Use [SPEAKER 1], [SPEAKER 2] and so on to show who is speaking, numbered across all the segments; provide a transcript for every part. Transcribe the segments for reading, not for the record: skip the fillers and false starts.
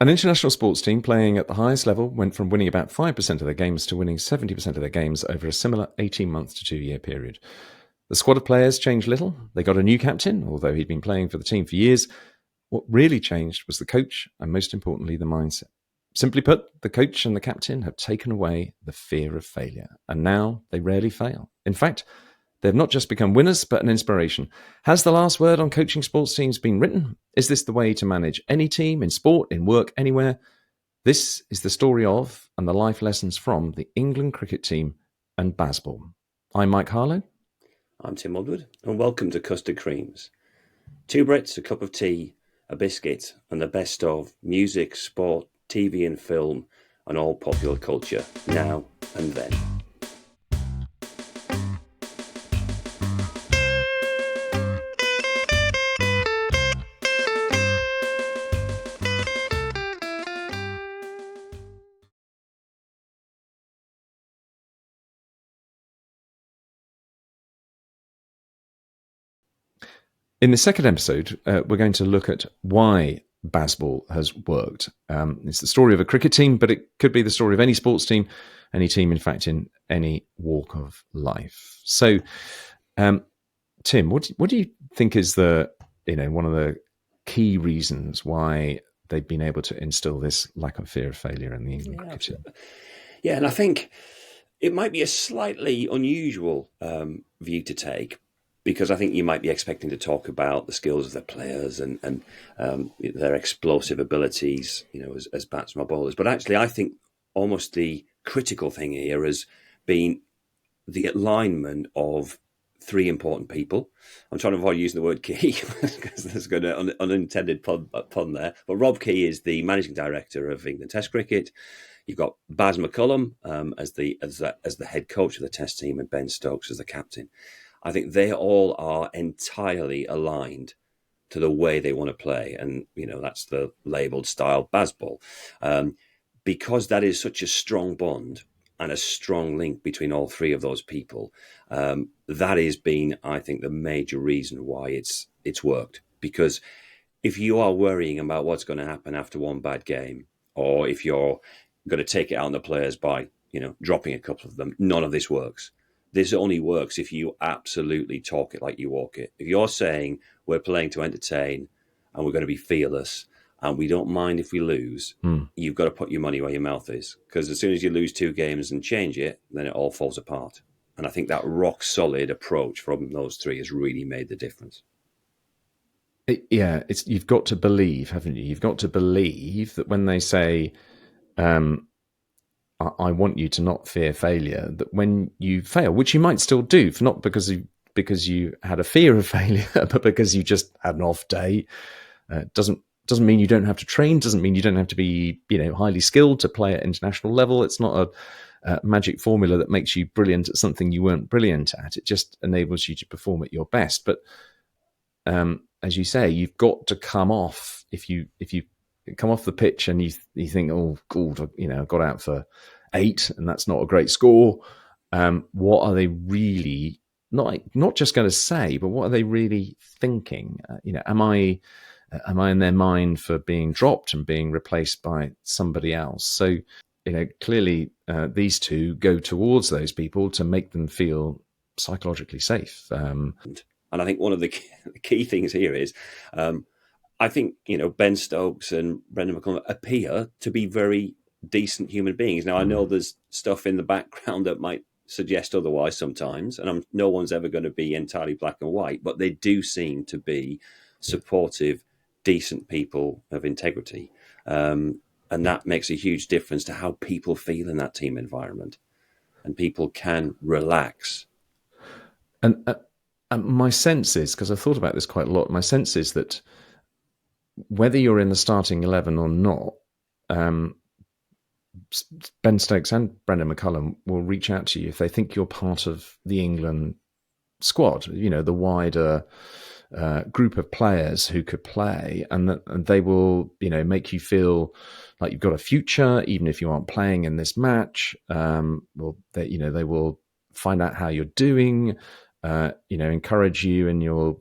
[SPEAKER 1] An international sports team playing at the highest level went from winning about 5% of their games to winning 70% of their games over a similar 18-month to 2-year period. The squad of players changed little. They got a new captain, although he'd been playing for the team for years. What really changed was the coach, and most importantly, the mindset. Simply put, the coach and the captain have taken away the fear of failure, and now they rarely fail. In fact, they've not just become winners, but an inspiration. Has the last word on coaching sports teams been written? Is this the way to manage any team, in sport, in work, anywhere? This is the story of, and the life lessons from, the England cricket team and Bazball. I'm Mike Harlow.
[SPEAKER 2] I'm Tim Woodward, and welcome to Custard Creams. 2 Brits, a cup of tea, a biscuit, and the best of music, sport, TV and film, and all popular culture, now and then.
[SPEAKER 1] In the second episode, we're going to look at why Bazball has worked. It's the story of a cricket team, but it could be the story of any sports team, any team, in fact, in any walk of life. So, Tim, what do you think is one of the key reasons why they've been able to instill this lack of fear of failure in the England cricket team?
[SPEAKER 2] Yeah, and I think it might be a slightly unusual view to take, because I think you might be expecting to talk about the skills of their players and their explosive abilities, as batsmen or bowlers. But actually, I think almost the critical thing here has been the alignment of 3 important people. I'm trying to avoid using the word key because there's going to be an unintended pun there. But Rob Key is the managing director of England Test Cricket. You've got Baz McCullum as the head coach of the Test team, and Ben Stokes as the captain. I think they all are entirely aligned to the way they want to play. And, that's the labelled style Bazball. Because that is such a strong bond and a strong link between all 3 of those people, that has been, I think, the major reason why it's worked. Because if you are worrying about what's going to happen after one bad game, or if you're going to take it out on the players by, dropping a couple of them, none of this works. This only works if you absolutely talk it like you walk it. If you're saying we're playing to entertain and we're going to be fearless and we don't mind if we lose, you've got to put your money where your mouth is. Because as soon as you lose 2 games and change it, then it all falls apart. And I think that rock solid approach from those 3 has really made the difference.
[SPEAKER 1] You've got to believe, haven't you? You've got to believe that when they say, I want you to not fear failure, that when you fail, which you might still do, not because you had a fear of failure, but because you just had an off day, doesn't mean you don't have to train, doesn't mean you don't have to be highly skilled to play at international level. It's not a magic formula that makes you brilliant at something you weren't brilliant at. It just enables you to perform at your best. But as you say, you've got to come off. If you come off the pitch and you think, oh God, I got out for 8 and that's not a great score. What are they really not just going to say, but what are they really thinking? Am I in their mind for being dropped and being replaced by somebody else? So, clearly these 2 go towards those people to make them feel psychologically safe.
[SPEAKER 2] And I think one of the key things here is, I think, Ben Stokes and Brendan McCullum appear to be very decent human beings. Now, I know there's stuff in the background that might suggest otherwise sometimes, and no one's ever going to be entirely black and white, but they do seem to be supportive, decent people of integrity. And that makes a huge difference to how people feel in that team environment. And people can relax.
[SPEAKER 1] And my sense is, because I've thought about this quite a lot, my sense is that whether you're in the starting 11 or not, Ben Stokes and Brendan McCullum will reach out to you if they think you're part of the England squad, the wider group of players who could play, and they will, make you feel like you've got a future, even if you aren't playing in this match. They will find out how you're doing, encourage you in your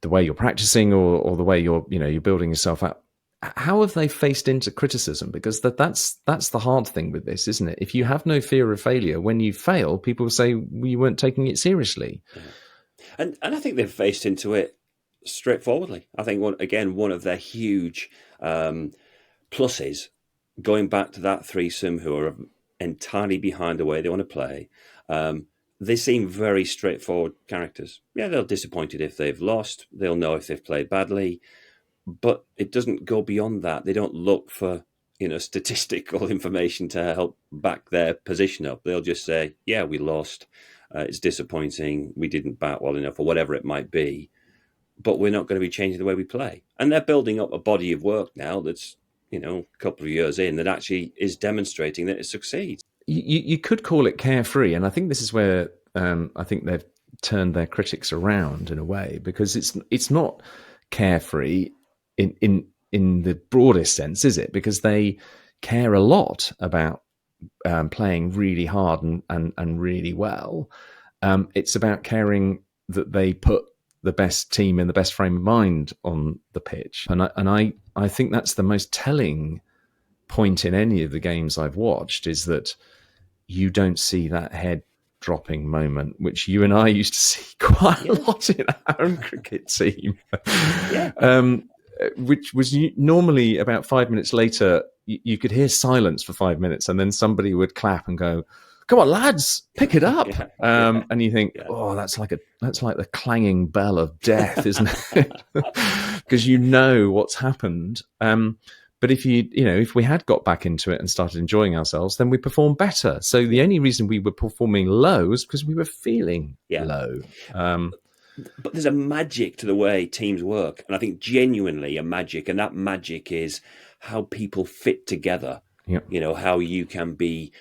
[SPEAKER 1] the way you're practicing or the way you're building yourself up how have they faced into criticism? Because that's the hard thing with this, isn't it? If you have no fear of failure, when you fail, people say, well, you weren't taking it seriously.
[SPEAKER 2] Yeah. And I think they've faced into it straightforwardly. I think, one of their huge pluses, going back to that threesome who are entirely behind the way they want to play, they seem very straightforward characters. Yeah, they're disappointed if they've lost. They'll know if they've played badly. But it doesn't go beyond that. They don't look for, statistical information to help back their position up. They'll just say, yeah, we lost. It's disappointing. We didn't bat well enough, or whatever it might be. But we're not going to be changing the way we play. And they're building up a body of work now that's, a couple of years in, that actually is demonstrating that it succeeds.
[SPEAKER 1] You could call it carefree. And I think this is where I think they've turned their critics around in a way, because it's not carefree in the broadest sense, is it? Because they care a lot about playing really hard and really well. It's about caring that they put the best team in the best frame of mind on the pitch. And I think that's the most telling point in any of the games I've watched, is that you don't see that head dropping moment, which you and I used to see quite a lot in our own cricket team.
[SPEAKER 2] Yeah.
[SPEAKER 1] Which was normally about 5 minutes later, you could hear silence for 5 minutes, and then somebody would clap and go, "Come on, lads, pick it up." And you think, "Oh, that's like the clanging bell of death, isn't it?" Because you know what's happened. But if if we had got back into it and started enjoying ourselves, then we performed better. So the only reason we were performing low was because we were feeling low.
[SPEAKER 2] But there's a magic to the way teams work. And I think genuinely a magic. And that magic is how people fit together.
[SPEAKER 1] Yep.
[SPEAKER 2] How you can be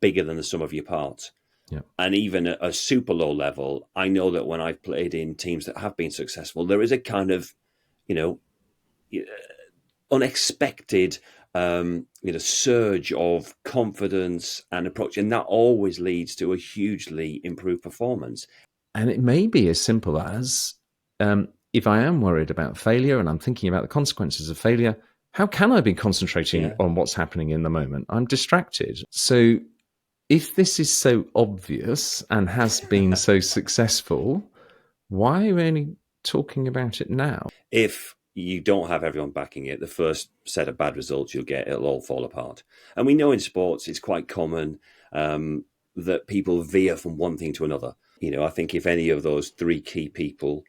[SPEAKER 2] bigger than the sum of your parts.
[SPEAKER 1] Yep.
[SPEAKER 2] And even at a super low level, I know that when I've played in teams that have been successful, there is a kind of, unexpected surge of confidence and approach. And that always leads to a hugely improved performance.
[SPEAKER 1] And it may be as simple as, if I am worried about failure and I'm thinking about the consequences of failure, how can I be concentrating on what's happening in the moment? I'm distracted. So if this is so obvious and has been so successful, why are we only talking about it now?
[SPEAKER 2] If you don't have everyone backing it, the first set of bad results you'll get, it'll all fall apart. And we know in sports it's quite common that people veer from one thing to another. I think if any of those three key people,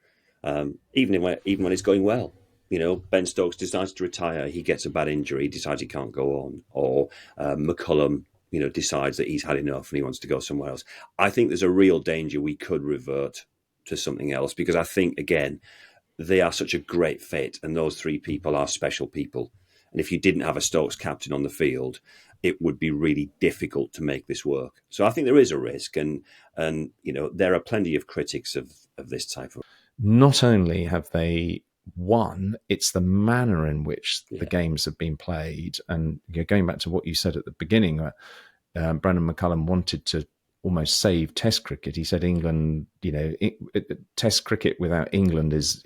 [SPEAKER 2] even when it's going well, Ben Stokes decides to retire, he gets a bad injury, decides he can't go on, or McCullum, decides that he's had enough and he wants to go somewhere else. I think there's a real danger we could revert to something else, because I think, again, they are such a great fit, and those three people are special people. And if you didn't have a Stokes captain on the field, it would be really difficult to make this work. So I think there is a risk, and there are plenty of critics of this type of.
[SPEAKER 1] Not only have they won, it's the manner in which the games have been played. And going back to what you said at the beginning, Brandon McCullum wanted to almost save Test cricket. He said England, Test cricket without England is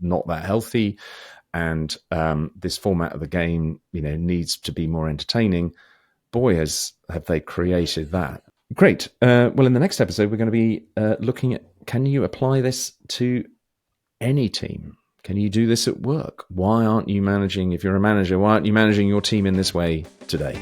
[SPEAKER 1] not that healthy. And this format of the game, needs to be more entertaining. Boy, have they created that. Great. Well, in the next episode, we're going to be looking at, can you apply this to any team? Can you do this at work? Why aren't you managing, if you're a manager, why aren't you managing your team in this way today?